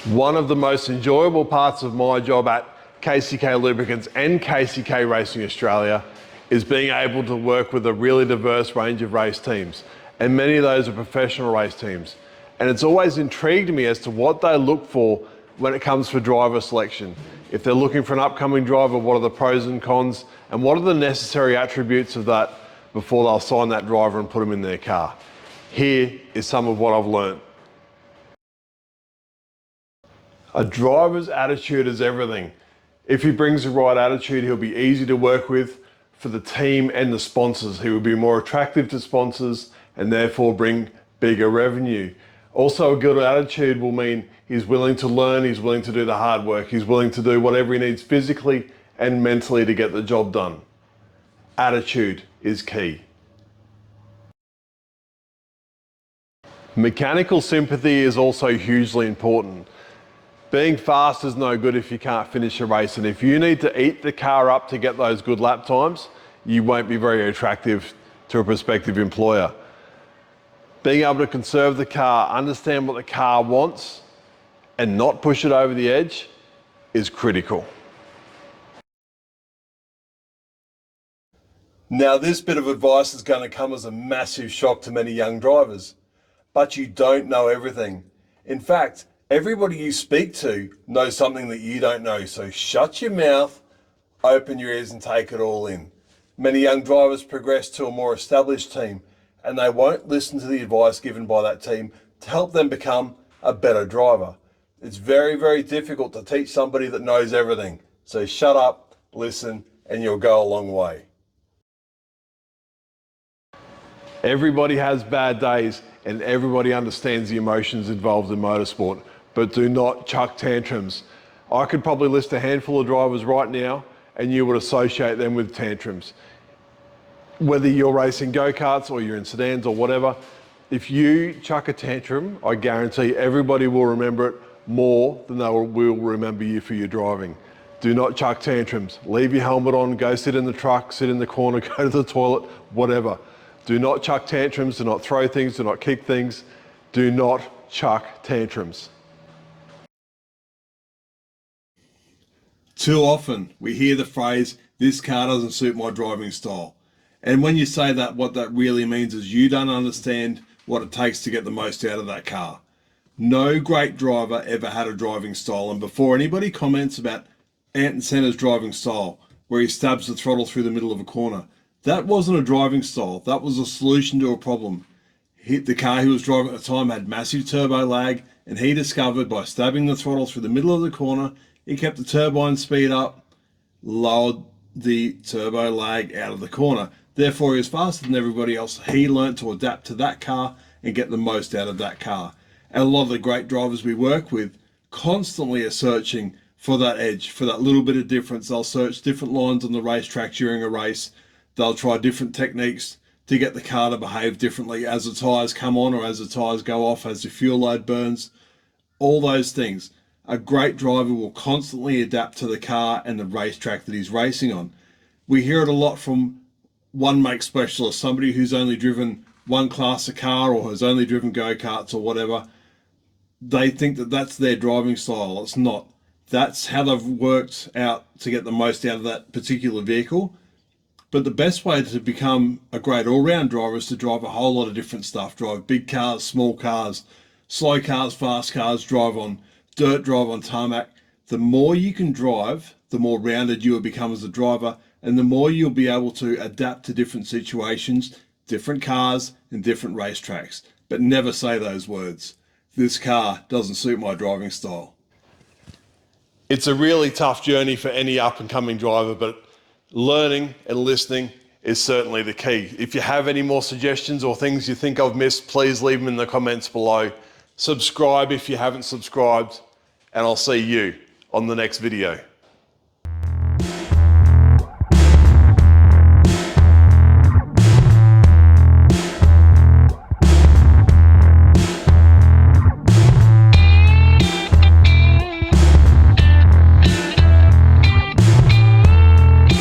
One of the most enjoyable parts of my job at KCK Lubricants and KCK Racing Australia is being able to work with a really diverse range of race teams, and many of those are professional race teams. And it's always intrigued me as to what they look for when it comes for driver selection. If they're looking for an upcoming driver, what are the pros and cons, and what are the necessary attributes of that before they'll sign that driver and put them in their car. Here is some of what I've learned. A driver's attitude is everything. If he brings the right attitude, he'll be easy to work with for the team and the sponsors. He will be more attractive to sponsors and therefore bring bigger revenue. Also, a good attitude will mean he's willing to learn, he's willing to do the hard work, he's willing to do whatever he needs physically and mentally to get the job done. Attitude is key. Mechanical sympathy is also hugely important. Being fast is no good if you can't finish a race, and if you need to eat the car up to get those good lap times, you won't be very attractive to a prospective employer. Being able to conserve the car, understand what the car wants, and not push it over the edge is critical. Now, this bit of advice is going to come as a massive shock to many young drivers, but you don't know everything. In fact, everybody you speak to knows something that you don't know, so shut your mouth, open your ears and take it all in. Many young drivers progress to a more established team and they won't listen to the advice given by that team to help them become a better driver. It's very, very difficult to teach somebody that knows everything. So shut up, listen, and you'll go a long way. Everybody has bad days and everybody understands the emotions involved in motorsport. But do not chuck tantrums. I could probably list a handful of drivers right now and you would associate them with tantrums. Whether you're racing go-karts or you're in sedans or whatever, if you chuck a tantrum, I guarantee everybody will remember it more than they will remember you for your driving. Do not chuck tantrums. Leave your helmet on, go sit in the truck, sit in the corner, go to the toilet, whatever. Do not chuck tantrums, do not throw things, do not kick things. Do not chuck tantrums. Too often we hear the phrase, "This car doesn't suit my driving style." And when you say that, what that really means is you don't understand what it takes to get the most out of that car. No great driver ever had a driving style. And before anybody comments about Ayrton Senna's driving style, where he stabs the throttle through the middle of a corner, that wasn't a driving style. That was a solution to a problem. The car he was driving at the time had massive turbo lag, and he discovered by stabbing the throttle through the middle of the corner, he kept the turbine speed up, lowered the turbo lag out of the corner. Therefore, he was faster than everybody else. He learned to adapt to that car and get the most out of that car. And a lot of the great drivers we work with constantly are searching for that edge, for that little bit of difference. They'll search different lines on the racetrack during a race. They'll try different techniques to get the car to behave differently as the tyres come on or as the tyres go off, as the fuel load burns, all those things. A great driver will constantly adapt to the car and the racetrack that he's racing on. We hear it a lot from one make specialist, somebody who's only driven one class of car or has only driven go-karts or whatever. They think that that's their driving style. It's not. That's how they've worked out to get the most out of that particular vehicle. But the best way to become a great all-round driver is to drive a whole lot of different stuff. Drive big cars, small cars, slow cars, fast cars, drive on dirt, drive on tarmac. The more you can drive, the more rounded you will become as a driver, and the more you'll be able to adapt to different situations, different cars and different racetracks. But never say those words. This car doesn't suit my driving style. It's a really tough journey for any up-and-coming driver, but learning and listening is certainly the key. If you have any more suggestions or things you think I've missed, please leave them in the comments below. Subscribe if you haven't subscribed, and I'll see you on the next video.